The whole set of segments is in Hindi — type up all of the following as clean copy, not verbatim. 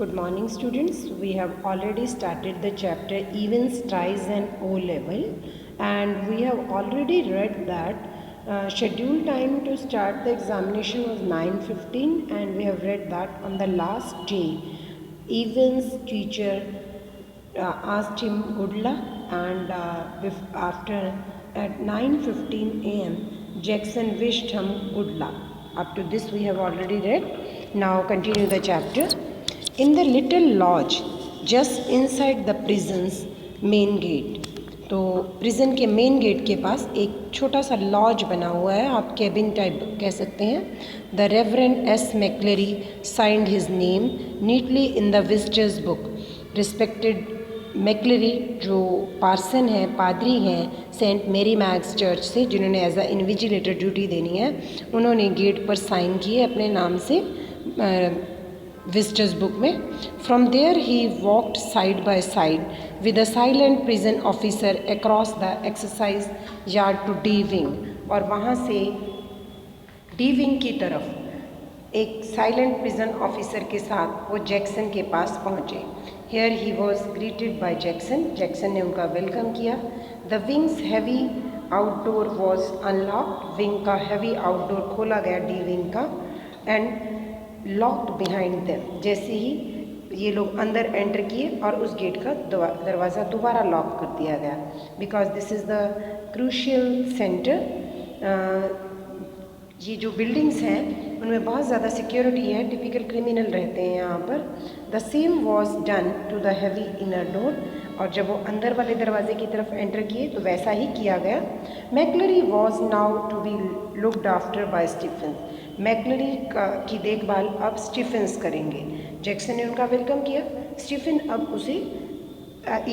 Good morning, students. We have already started the chapter Events, Tries and O-Level, and we have already read that scheduled time to start the examination was 9:15, and we have read that on the last day, Evans' teacher asked him good luck, and after at 9:15 a.m. Jackson wished him good luck. Up to this we have already read. Now continue the chapter. In the little lodge just inside the prison's main gate, तो प्रिजन के मेन गेट के पास एक छोटा सा लॉज बना हुआ है, आप कैबिन टाइप कह सकते हैं. The reverend S McLeery signed his name neatly in the visitors book. Respected McLeery जो पार्सन हैं, पादरी हैं सेंट मेरी मैग्स चर्च से, जिन्होंने एज अ इन्विजिलेटर ड्यूटी देनी है, उन्होंने गेट पर साइन किए अपने नाम से visitors book में. From there he walked side by side with a silent prison officer across the exercise yard to D wing, और वहाँ से D wing की तरफ एक साइलेंट प्रिजन ऑफिसर के साथ वो जैक्सन के पास पहुँचे. Here he was greeted by Jackson. Jackson ने उनका वेलकम किया. The wing's heavy outdoor was unlocked. Wing का heavy outdoor खोला गया D wing का, and लॉक्ड बिहाइंड देम. जैसे ही ये लोग अंदर एंटर किए और उस गेट का दरवाज़ा दोबारा लॉक कर दिया गया. Because this is the crucial centre. ये जो बिल्डिंग्स हैं उनमें बहुत ज़्यादा सिक्योरिटी है, टिपिकल क्रिमिनल रहते हैं यहाँ पर. The same was done to the heavy inner door. और जब वो अंदर वाले दरवाजे की तरफ एंटर किए तो वैसा ही किया गया. McLeery was now to be looked after by Stephen. McLeery की देखभाल अब स्टीफन्स करेंगे. जैक्सन ने उनका वेलकम किया. स्टीफन अब उसे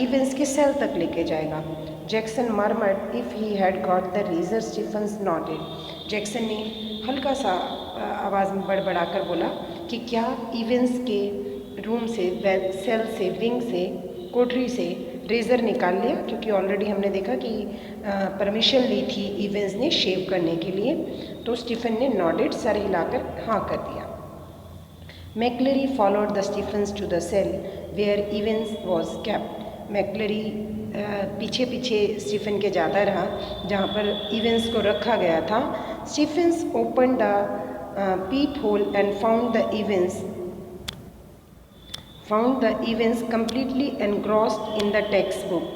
इवेंस के सेल तक लेके जाएगा. Jackson murmured if he had got the razor. Stephens noted. Jackson ने हल्का सा आवाज़ में बड़बड़ा कर बोला कि क्या इवेंस के रूम से, सेल से, विंग से, कोठरी से रेज़र निकाल लिया, क्योंकि ऑलरेडी हमने देखा कि परमिशन ली थी इवेंस ने शेव करने के लिए. तो स्टीफन ने नॉडेड, सर हिलाकर हाँ कर दिया. McLeery followed the Stephens to the cell where Evans was kept. McLeery पीछे पीछे स्टीफन के जाता रहा जहाँ पर इवेंस को रखा गया था. Stephens open the pep hole and found the events completely engrossed in the textbook.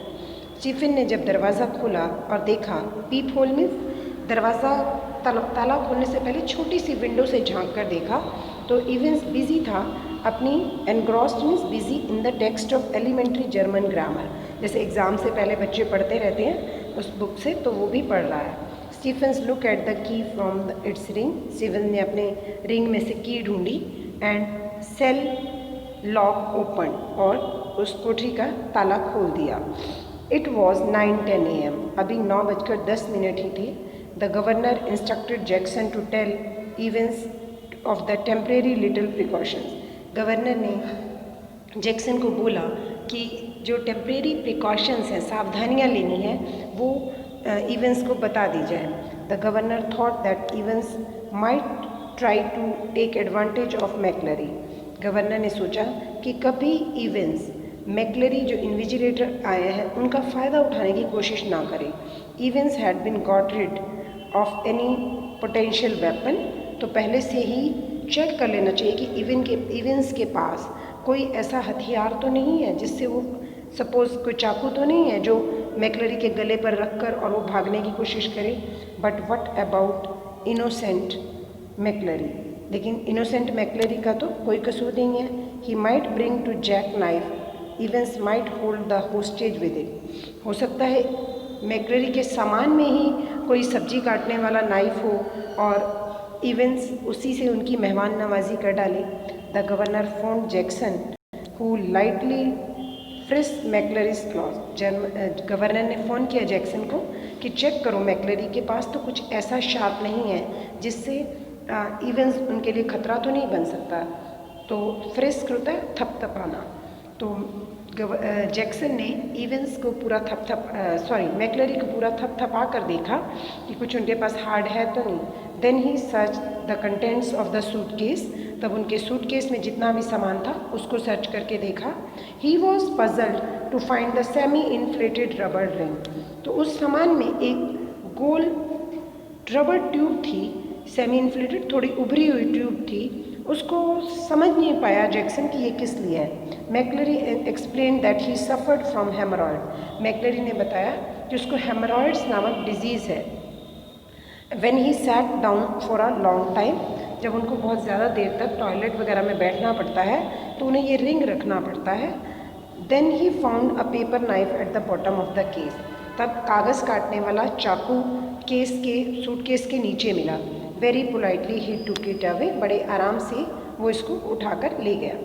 Stephen ने जब दरवाज़ा खोला और देखा, पीप होल में दरवाज़ा ताला खोलने से पहले छोटी सी विंडो से झांक कर देखा तो इवेंस बिजी था अपनी, engrossed means busy in the text of elementary German grammar. जैसे एग्ज़ाम से पहले बच्चे पढ़ते रहते हैं उस बुक से, तो वो भी पढ़ रहा है. Stephens look at the key from its ring. Stephen ने अपने रिंग में से की ढूंढी. एंड सेल लॉक ओपन, और उस कोठरी का ताला खोल दिया. It was 9:10 AM. अभी 9:10 ही थे. The governor instructed Jackson to tell Evans of the temporary little precautions. Governor ने जैक्सन को बोला कि जो टेम्परेरी प्रिकॉशंस हैं, सावधानियाँ लेनी है, वो इवेंस को बता दी जाए. The governor thought that Evans might try to take advantage of McLeery. Governor ने सोचा कि कभी इवेंस मैक्लेरी जो इन्विजिलेटर आए हैं उनका फ़ायदा उठाने की कोशिश ना करें. Evans had been got rid of any potential weapon. तो पहले से ही चेक कर लेना चाहिए कि इवेंस के पास कोई ऐसा हथियार तो नहीं है जिससे वो, सपोज़ कोई चाकू तो नहीं है जो मैक्लेरी के गले पर रख कर और वो भागने की कोशिश करे. But what about innocent McLeery. लेकिन इनोसेंट मैक्लेरी का तो कोई कसूर नहीं है. He might bring two jack knife. Evans might hold the hostage with it. हो सकता है मैक्लेरी के सामान में ही कोई सब्जी काटने वाला नाइफ हो और इवेंस उसी से उनकी मेहमान नवाजी कर डाले. The governor phone Jackson who lightly frisk McLeery's clothes. Governor ने फ़ोन किया जैक्सन को कि चेक करो मैक्लेरी के पास तो कुछ ऐसा शार्प नहीं है जिससे इवेंस उनके लिए खतरा तो नहीं बन सकता. तो फ्रिस्क होता है थपथपाना. तो जैक्सन ने इवेंस को पूरा मैक्लेरी को पूरा थपथपा कर देखा कि कुछ उनके पास हार्ड है तो नहीं. Then he search the contents of the suitcase. तब उनके सूटकेस में जितना भी सामान था उसको सर्च करके देखा। He was puzzled to find the semi inflated rubber ring. तो उस सामान में एक गोल रबर ट्यूब थी, सेमी इन्फ्लेटेड, थोड़ी उभरी हुई ट्यूब थी। उसको समझ नहीं पाया जैक्सन कि ये किस लिए है। McLeery explain that he suffered from haemorrhoid. McLeery ने बताया कि उसको हेमरॉइड्स नामक डिजीज़ है। When he sat down for a long time, जब उनको बहुत ज़्यादा देर तक टॉयलेट वगैरह में बैठना पड़ता है तो उन्हें ये रिंग रखना पड़ता है। Then he found a paper knife at the bottom of the case. तब कागज़ काटने वाला चाकू केस के सूटकेस के नीचे मिला। Very politely he took it away. बड़े आराम से वो इसको उठाकर ले गया।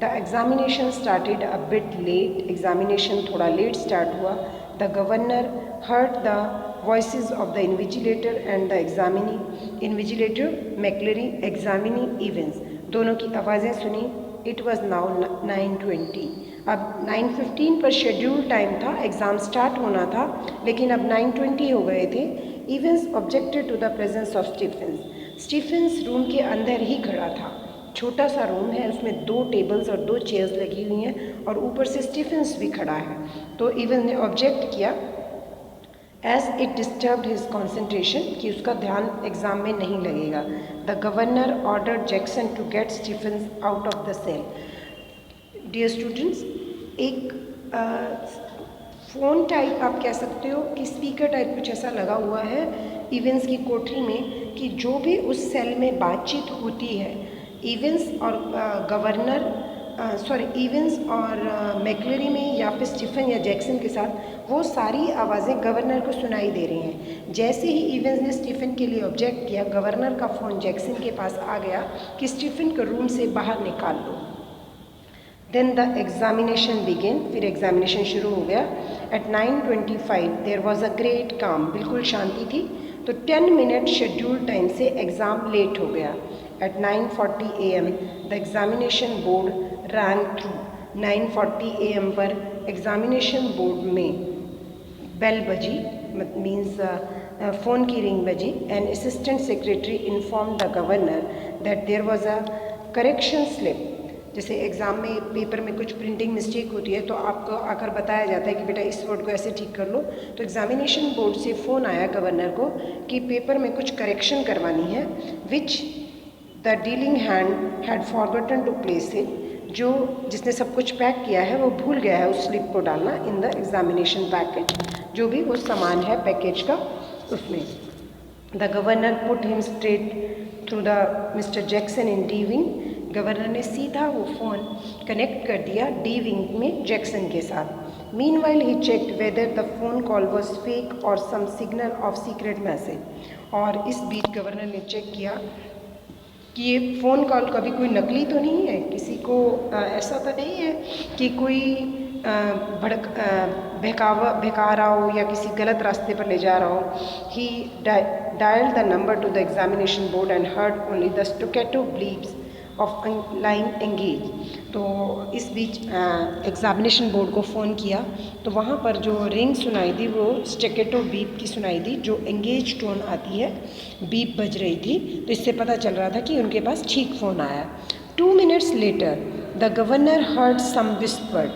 The examination started a bit late. Examination थोड़ा लेट स्टार्ट हुआ। The governor heard the voices of the invigilator and the examinee. Invigilator McLeery, examinee Evans, दोनों की आवाज़ें सुनी। It was now 9:20। अब 9:15 पर शेड्यूल टाइम था, एग्ज़ाम स्टार्ट होना था, लेकिन अब 9:20 हो गए थे। Evans objected to the presence of Stephens. Stephens room के अंदर ही खड़ा था। छोटा सा रूम है, उसमें 2 टेबल्स और 2 चेयर्स लगी हुई हैं और ऊपर से स्टीफेंस भी खड़ा है। तो इवेंस ने ऑब्जेक्ट किया as it disturbed his concentration, कि उसका ध्यान एग्ज़ाम में नहीं लगेगा। The governor ordered Jackson to get Stephens out of the cell. Dear students, एक फ़ोन टाइप आप कह सकते हो कि स्पीकर टाइप कुछ ऐसा लगा हुआ है इवेंस की कोठरी में, कि जो भी उस सेल में बातचीत होती है इवेंस और इवेंस और मैक्लरी में या फिर स्टीफन या जैक्सन के साथ, वो सारी आवाज़ें गवर्नर को सुनाई दे रही हैं। जैसे ही इवेंस ने स्टीफन के लिए ऑब्जेक्ट किया, गवर्नर का फ़ोन जैक्सन के पास आ गया कि स्टीफन को रूम से बाहर निकाल लो। Then the examination began. फिर एग्जामिनेशन शुरू हो गया। At 9:25 there was a great calm. बिल्कुल शांति थी। तो 10 मिनट शेड्यूल टाइम से एग्ज़ाम लेट हो गया। At 9:40 AM the examination board rang through. 9:40 AM पर एग्जामिनेशन बोर्ड में बेल बजी, मीन्स फ़ोन की रिंग बजी। And assistant secretary inform the governor that there was a correction slip. जैसे एग्ज़ाम में पेपर में कुछ प्रिंटिंग मिस्टेक होती है तो आपको आकर बताया जाता है कि बेटा इस वर्ड को ऐसे ठीक कर लो। तो एग्ज़ामिनेशन बोर्ड से फ़ोन आया गवर्नर को कि पेपर में कुछ करेक्शन करवानी है, which the dealing hand had forgotten to place it. जो जिसने सब कुछ पैक किया है वो भूल गया है उस स्लिप को डालना इन द एग्ज़ामिनेशन पैकेज, जो भी वो सामान है पैकेज का उसमें। The governor put him straight through the mister Jackson in D wing. Governor ने सीधा वो फ़ोन कनेक्ट कर दिया डी विंग में जैक्सन के साथ। Meanwhile he checked whether the phone call was fake और सम सिग्नल ऑफ सीक्रेट मैसेज। और इस बीच गवर्नर ने चेक किया कि ये फ़ोन कॉल कभी कोई नकली तो नहीं है, किसी को ऐसा तो नहीं है कि कोई बहका रहा हो या किसी गलत रास्ते पर ले जा रहा हो। He dialled the number to the examination board and heard only the staccato bleeps of line engaged. तो इस बीच एग्जामिनेशन बोर्ड को फ़ोन किया तो वहाँ पर जो रिंग सुनाई दी वो स्टोकेटो बीप की सुनाई दी, जो एंगेज टोन आती है, बीप बज रही थी। तो इससे पता चल रहा था कि उनके पास ठीक फ़ोन आया। 2 minutes later the governor heard some whispered.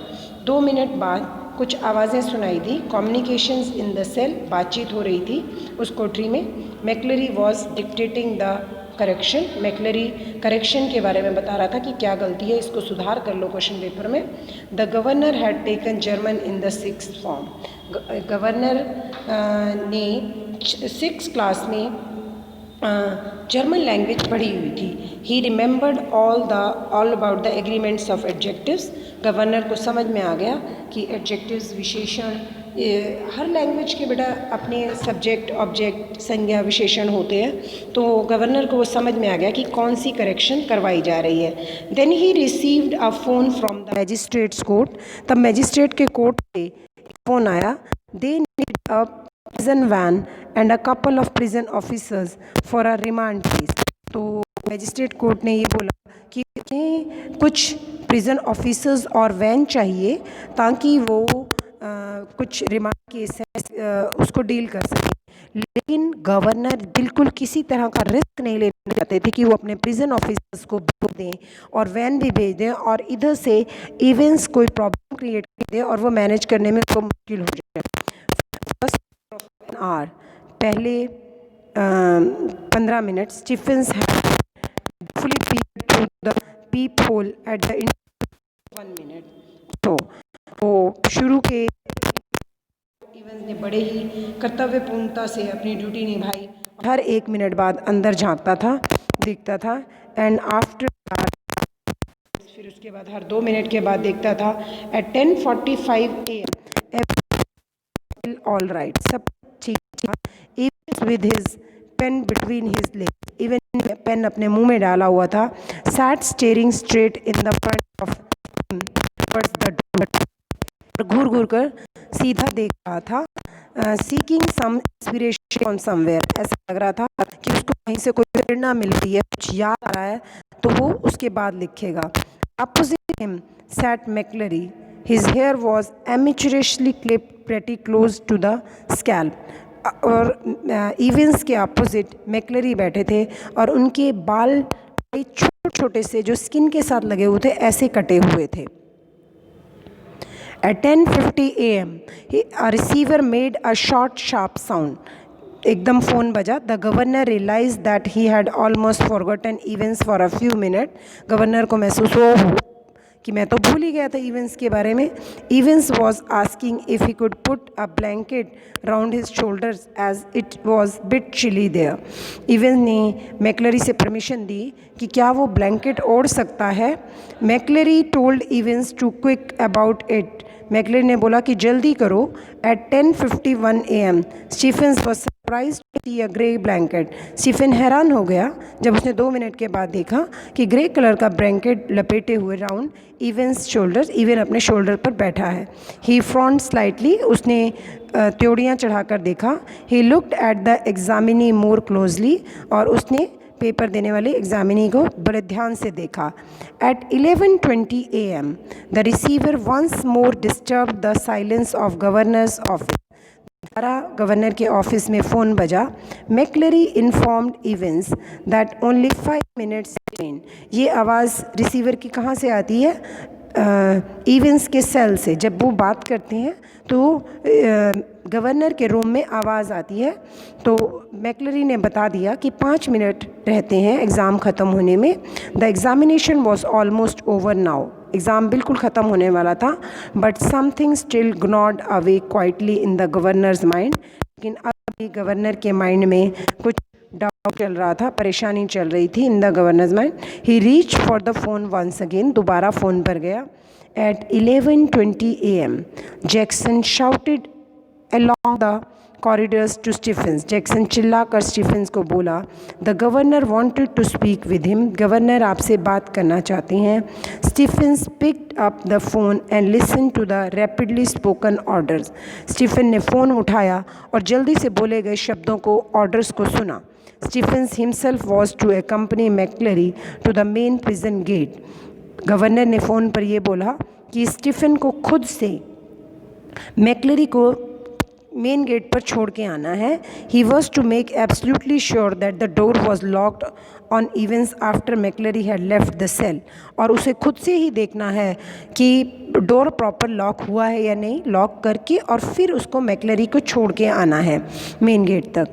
2 minute बाद कुछ आवाज़ें सुनाई दी। कम्युनिकेशंस इन द सेल, बातचीत हो रही थी उस कोठरी में। McLeery was dictating the correction. McLeery correction के बारे में बता रहा था कि क्या गलती है, इसको सुधार कर लो क्वेश्चन पेपर में। The governor had taken German in the 6th form. Governor ने 6th क्लास में जर्मन लैंग्वेज पढ़ी हुई थी। ही remembered all about the agreements of adjectives. Governor को समझ में आ गया कि एडजेक्टिव्स, विशेषण, हर लैंग्वेज के बेटा अपने सब्जेक्ट, ऑब्जेक्ट, संज्ञा, विशेषण होते हैं। तो गवर्नर को वो समझ में आ गया कि कौन सी करेक्शन करवाई जा रही है। Then he received a phone from the magistrate's court. तब मैजिस्ट्रेट के कोर्ट से फ़ोन आया। They need a prison van and a couple of prison officers for a remand case। तो मैजिस्ट्रेट कोर्ट ने ये बोला कि कुछ प्रिजन ऑफिसर्स और वैन चाहिए ताकि वो कुछ रिमांड केस है उसको डील कर सकें। लेकिन गवर्नर बिल्कुल किसी तरह का रिस्क नहीं लेना चाहते थे कि वो अपने प्रिजन ऑफिसर्स को भेज दें और वैन भी भेज दें और इधर से इवेंट्स कोई प्रॉब्लम क्रिएट कर दें और वो मैनेज करने में उसको मुश्किल हो जाए। फर्स्ट आवर पहले 15 minute Stephens fully peeped through the peephole at the end of 1 minute। तो शुरू के इवेंस ने बड़े ही कर्तव्यपूर्णता से अपनी ड्यूटी निभाई, हर 1 मिनट बाद अंदर झांकता था, देखता था। एंड आफ्टर फिर उसके बाद हर 2 मिनट के बाद देखता था। एट 10:45 AM ऑल राइट, सब ठीक था। Even with his pen between his legs, even pen अपने मुंह में डाला हुआ था। Sat staring straight in the front of him towards the door, घूर घूर कर सीधा देख रहा था। Seeking some inspiration on somewhere, ऐसा लग रहा था कि उसको कहीं से कोई प्रेरणा मिल रही है, कुछ याद आ रहा है तो वो उसके बाद लिखेगा। Opposite him sat McClary. His hair was amateurishly clipped pretty close to the scalp. और इवेंस के अपोजिट मैक्लरी बैठे थे और उनके बाल छोटे छोटे से जो स्किन के साथ लगे हुए थे ऐसे कटे हुए थे। At 10:50 AM, a receiver made a short, sharp sound. एकदम फ़ोन बजा। The governor realise that he had almost forgotten events for a few minute. Governor को महसूस हो कि मैं तो भूल ही गया था इवेंट्स के बारे में। Events was asking if he could put a blanket round his shoulders as it was bit chilly there. Events ने मैक्लरी से परमिशन दी कि क्या वो ब्लैंकेट ओढ़ सकता है। McLeery told Evans to quick about it. McLeery ने बोला कि जल्दी करो। At 10:51 AM Stephens was surprised to see a grey blanket. Stephen हैरान हो गया जब उसने 2 मिनट के बाद देखा कि ग्रे कलर का ब्लैंकेट लपेटे हुए राउंड इवेंस शोल्डर्स, इवन अपने शोल्डर पर बैठा है। ही फ्रॉन्ट स्लाइटली, उसने त्योड़ियाँ चढ़ाकर देखा। He looked at the examinee more closely, और उसने पेपर देने वाले एग्जामिनी को बड़े ध्यान से देखा। At 11:20 AM the receiver once more disturb the silence of governor's office. Governor के ऑफिस में फ़ोन बजा। McLeery informed Evans that only 5 minutes remain. ये आवाज़ रिसीवर की कहाँ से आती है? इवेंस के सेल से। जब वो बात करते हैं तो गवर्नर के रूम में आवाज़ आती है। तो मैक्लरी ने बता दिया कि 5 मिनट रहते हैं एग्ज़ाम ख़त्म होने में। The examination was almost over now. Exam बिल्कुल ख़त्म होने वाला था। But something still gnawed away quietly in the governor's mind. लेकिन अभी गवर्नर के माइंड में कुछ डाउट चल रहा था, परेशानी चल रही थी in the governor's mind. He reach for the phone once again, दोबारा फ़ोन पर गया। At 11:20 AM Jackson shouted along the corridors to Stephens। जैक्सन चिल्लाकर स्टीफेंस को बोला, the governor wanted to speak with him। गवर्नर आपसे बात करना चाहते हैं। Stephens picked up the phone and listened to the rapidly spoken orders। Stephen ने फ़ोन उठाया और जल्दी से बोले गए शब्दों को, ऑर्डर्स को सुना। Stephens himself was to accompany McClary to the main prison gate। Governor ने फ़ोन पर यह बोला कि स्टीफन को खुद से मैक्लरी को मेन गेट पर छोड़ के आना है। He was to make absolutely sure that the door was locked on Evans after McLeery had left the cell. और उसे खुद से ही देखना है कि डोर प्रॉपर लॉक हुआ है या नहीं, लॉक करके और फिर उसको मैक्लरी को छोड़ के आना है मेन गेट तक।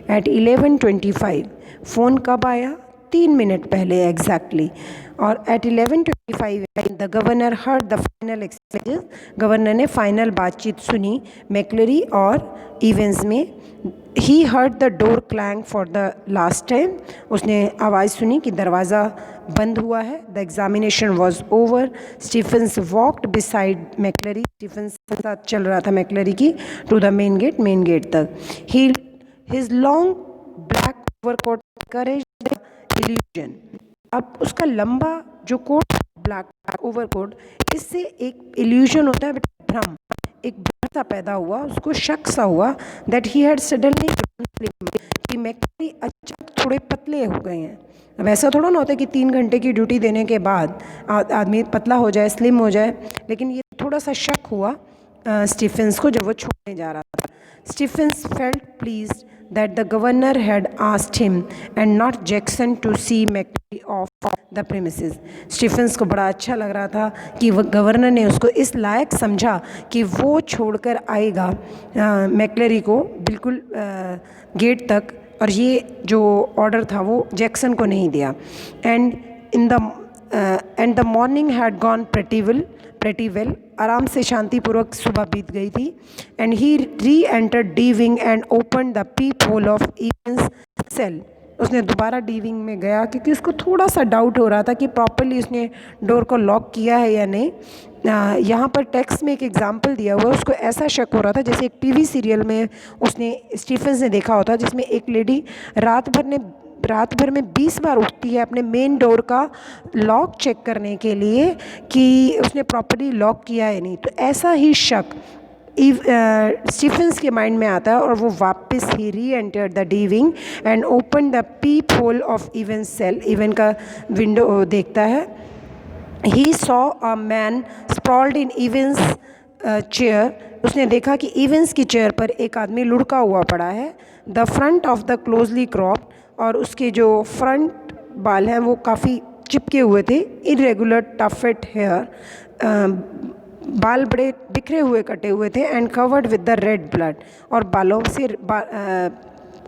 एट 11:25 फ़ोन कब आया? 3 मिनट पहले एग्जैक्टली। और at 11:25 the governor heard the final exchanges. Governor ने फाइनल बातचीत सुनी मैक्लरी और इवेंस में। He heard the door clang for the last time. उसने आवाज़ सुनी कि दरवाज़ा बंद हुआ है। The examination was over. Stephens walked beside McLeery. Stephens के साथ चल रहा था मैक्लरी की टू द मेन गेट तक। ही हिज लॉन्ग ब्लैक ओवरकोट करेज इल्यूजन। अब उसका लंबा जो कोट, ब्लैक ओवरकोट, इससे एक इल्यूजन होता है, भ्रम, एक भ्रम सा पैदा हुआ, उसको शक सा हुआ दैट ही हैड सडनली कि मैक्लरी अचानक थोड़े पतले हो गए हैं। अब ऐसा थोड़ा ना होता है कि 3 घंटे की ड्यूटी देने के बाद आदमी पतला हो जाए, स्लिम हो जाए, लेकिन ये थोड़ा सा शक हुआ स्टीफेंस को जब वो छोड़ने जा रहा था। Stephens felt pleased that the governor had asked him and not Jackson to see McCleary off the premises. Stephens को बड़ा अच्छा लग रहा था कि गवर्नर ने उसको इस लायक समझा कि वो छोड़कर आएगा मैक्लेरी को बिल्कुल गेट तक, और ये जो ऑर्डर था वो जैक्सन को नहीं दिया. And the morning had gone pretty well. आराम से शांतिपूर्वक सुबह बीत गई थी. And he re entered the wing and open the pep whole of Evans cell. उसने दोबारा डी विंग में गया क्योंकि उसको थोड़ा सा डाउट हो रहा था कि प्रॉपरली उसने डोर को लॉक किया है या नहीं. यहाँ पर टेक्स्ट में एक एग्जांपल दिया हुआ है. उसको ऐसा शक हो रहा था जैसे एक टीवी सीरियल में उसने स्टीफेंस ने देखा होता जिसमें एक लेडी रात भर में 20 बार उठती है अपने मेन डोर का लॉक चेक करने के लिए कि उसने प्रॉपर्ली लॉक किया है नहीं. तो ऐसा ही शक स्टीफेंस के माइंड में आता है और वो वापस he reenter the D wing and open the pep whole of Evan cell. Evan का विंडो देखता है. He saw a man sprawled in Evans chair. उसने देखा कि इवेंस की चेयर पर एक आदमी लुढ़का हुआ पड़ा है. The front of the closely cropped, और उसके जो फ्रंट बाल हैं वो काफ़ी चिपके हुए थे. इरेगुलर टफेट हेयर, बाल बड़े बिखरे हुए कटे हुए थे. And covered with the red blood, और बालों से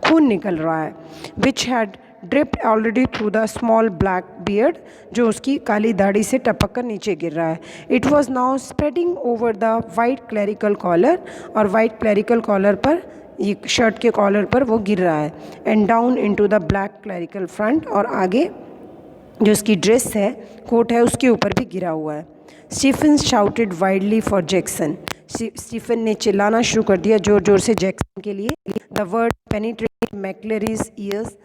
खून निकल रहा है. Which had dripped already through the small black beard, जो उसकी काली दाढ़ी से टपक कर नीचे गिर रहा है. It was now spreading over the white clerical collar, और वाइट क्लैरिकल कॉलर पर, ये शर्ट के कॉलर पर वो गिर रहा है. And down into the black clerical front, और आगे जो उसकी ड्रेस है, कोट है, उसके ऊपर भी गिरा हुआ है. Stephen shouted wildly for Jackson. Stephen ने चिल्लाना शुरू कर दिया जोर जोर से जैक्सन के लिए. द वर्ड पेनिट्रेटेड मैक्लेरीज ईयर्स,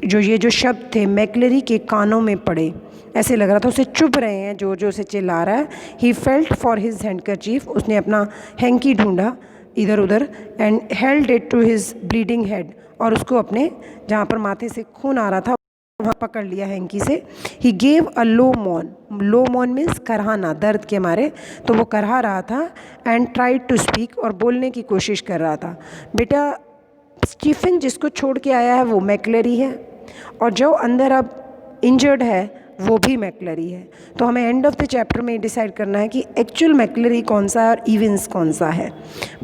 ये जो शब्द थे मैक्लेरी के कानों में पड़े. ऐसे लग रहा था उसे चुभ रहे हैं, जोर जोर से चिल्ला रहा है. He felt for his handkerchief. उसने अपना हैंकी ढूंढा इधर उधर. And held it to his bleeding head, और उसको अपने जहाँ पर माथे से खून आ रहा था वहाँ पकड़ लिया हैंकी से. He gave a low मॉन means करहाना, दर्द के मारे. तो वो करहा रहा था. एंड ट्राइड टू स्पीक, और बोलने की कोशिश कर रहा था. बेटा, स्टीफन जिसको छोड़ के आया है वो मैक्लेरी है, और जो अंदर अब इंजर्ड है वो भी मैक्लेरी है. तो हमें एंड ऑफ द चैप्टर में डिसाइड करना है कि एक्चुअल मैक्लेरी कौन सा है और इवेंस कौन सा है.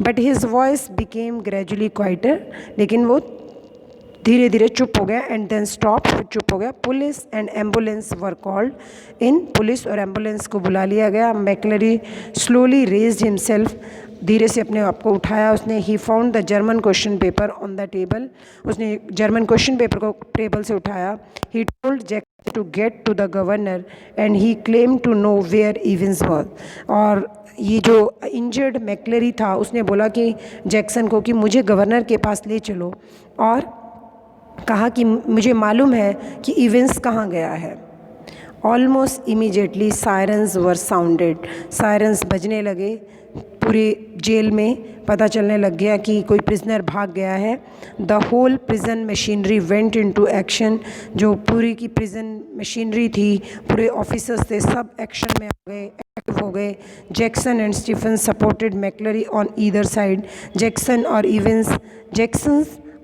But his voice became gradually quieter, लेकिन वो धीरे धीरे चुप हो गया. एंड देन स्टॉप, फिर चुप हो गया. Police and ambulance were called in. Police और एम्बुलेंस को बुला लिया गया. मैक्लेरी स्लोली रेज्ड हिमसेल्फ, धीरे से अपने आप को उठाया उसने. He found the German question paper on the table. उसने जर्मन क्वेश्चन पेपर को टेबल से उठाया. He told Jackson to get to the governor and he claim to know where Evans was. और ये जो इंजर्ड मैक्लेरी था उसने बोला कि जैक्सन को कि मुझे गवर्नर के पास ले चलो, और कहा कि मुझे मालूम है कि इवेंस कहाँ गया है. ऑलमोस्ट इमीडिएटली सायरन्स वर साउंडेड. सायरन्स बजने लगे. पूरे जेल में पता चलने लग गया कि कोई प्रिजनर भाग गया है. The whole prison machinery went into action. जो पूरी की प्रिजन मशीनरी थी, पूरे ऑफिसर्स थे, सब एक्शन में आ गए, एक्टिव हो गए. Jackson and Stephen supported McCleary on either side. Jackson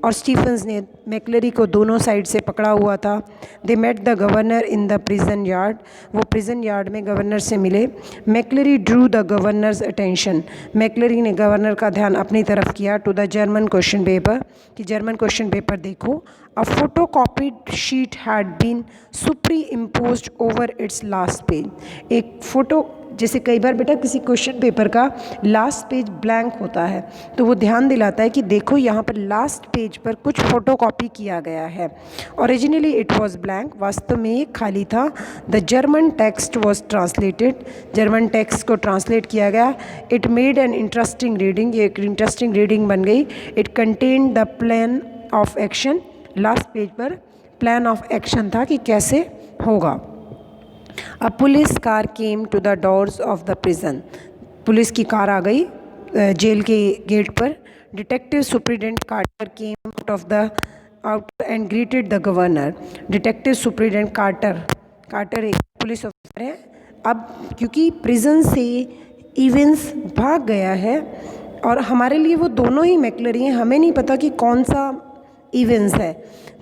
और स्टीफन्स ने मैक्लेरी को दोनों साइड से पकड़ा हुआ था. They met the governor in the prison yard. वो प्रिजन यार्ड में गवर्नर से मिले. McCleary drew the governor's attention. McCleary ने गवर्नर का ध्यान अपनी तरफ किया to the German question paper, कि जर्मन क्वेश्चन पेपर देखो. A photocopied sheet had been superimposed over it's last page. एक फ़ोटो, जैसे कई बार बेटा किसी क्वेश्चन पेपर का लास्ट पेज ब्लैंक होता है तो वो ध्यान दिलाता है कि देखो यहाँ पर लास्ट पेज पर कुछ फ़ोटोकॉपी किया गया है. ओरिजिनली इट वाज ब्लैंक, वास्तव में ये खाली था. The German text was translated. German text को ट्रांसलेट किया गया. It made an interesting reading. ये एक इंटरेस्टिंग रीडिंग बन गई. It contained the plan of action. Last page पर प्लान ऑफ एक्शन था कि कैसे होगा. A police car came to the doors of the prison. Police की कार आ गई जेल के गेट पर. Detective superintendent Carter came out and greeted the governor. Detective superintendent quarter एक पुलिस ऑफिसर है. अब क्योंकि प्रिजन से इवेंस भाग गया है और हमारे लिए वो दोनों ही मैक्लरी हैं, हमें नहीं पता कि कौन सा इवेंस है।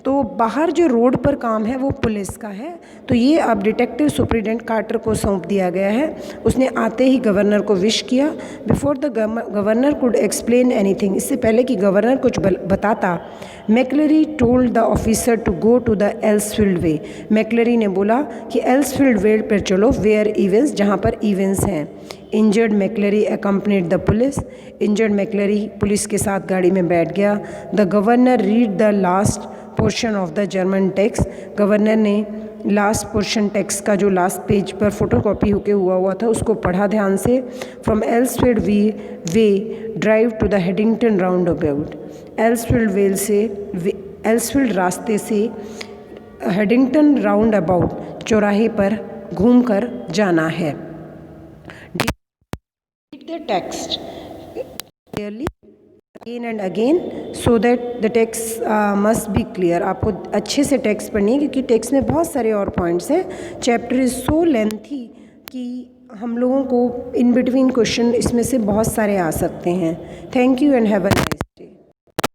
तो बाहर जो रोड पर काम है वो पुलिस का है। तो ये अब डिटेक्टिव सुपरिटेंडेंट कार्टर को सौंप दिया गया है। उसने आते ही गवर्नर को विश किया। Before the governor could explain anything, इससे पहले कि गवर्नर कुछ बताता, McCleary told the officer to go to the Elsfield way. McCleary ने बोला कि एल्सफील्ड वे पर चलो, वेयर इवेंट्स, जहाँ पर इवेंट्स हैं। Injured McCleary accompanied the police. Injured McCleary police के साथ गाड़ी में बैठ गया। The governor read the last portion of the German text. Governor ने लास्ट पोर्शन टेक्स्ट का जो लास्ट पेज पर फोटोकॉपी होके हुआ था उसको पढ़ा ध्यान से। From Elsfield way drive to the Headington roundabout. Elsfield रास्ते से हेडिंगटन राउंड अबाउट चौराहे पर घूमकर जाना है। Read the text clearly again and again so that the text must be clear। आपको अच्छे से टेक्स्ट पढ़नी है क्योंकि टेक्स्ट में बहुत सारे और पॉइंट्स हैं। चैप्टर इज़ सो लेंथी कि हम लोगों को इन बिटवीन क्वेश्चन इसमें से बहुत सारे आ सकते हैं। Thank you and have a nice